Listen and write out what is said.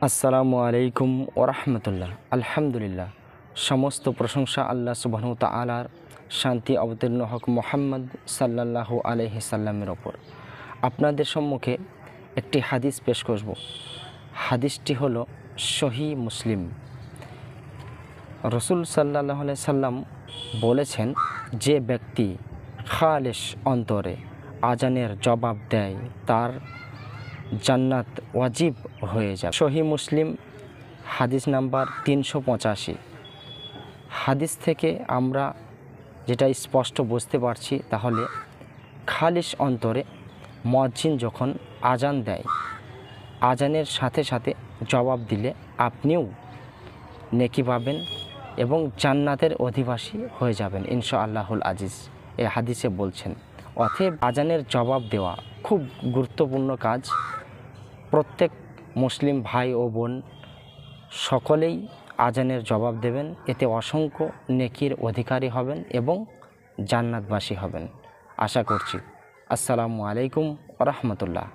আসসালামু আলাইকুম ওরহমতুল্লাহ। আলহামদুলিল্লাহ, সমস্ত প্রশংসা আল্লাহ সুবহানাহু ওয়া তাআলার, শান্তি অবতীর্ণ হক মুহাম্মদ সাল্লাল্লাহু আলাইহি সাল্লামের ওপর। আপনাদের সম্মুখে একটি হাদিস পেশ করব। হাদিসটি হলো সহিহ মুসলিম। রসুল সাল্লাল্লাহু আলাইহি সাল্লাম বলেছেন, যে ব্যক্তি খালেস অন্তরে আজানের জবাব দেয় তার জান্নাত ওয়াজিব হয়ে যায়। সহিহ মুসলিম হাদিস নাম্বার 385। হাদিস থেকে আমরা যেটা স্পষ্ট বুঝতে পারছি, তাহলে খালিস অন্তরে মুয়াজ্জিন যখন আজান দেয়, আজানের সাথে সাথে জবাব দিলে আপনিও নেকি পাবেন এবং জান্নাতের অধিবাসী হয়ে যাবেন ইনশাআল্লাহুল আজিজ। এই হাদিসে বলছেন, অতএব আজানের জবাব দেওয়া খুব গুরুত্বপূর্ণ কাজ। প্রত্যেক মুসলিম ভাই ও বোন সকলেই আজানের জবাব দেবেন, এতে অসংখ্য নেকির অধিকারী হবেন এবং জান্নাতবাসী হবেন আশা করছি। আসসালামু আলাইকুম ওয়া রাহমাতুল্লাহ।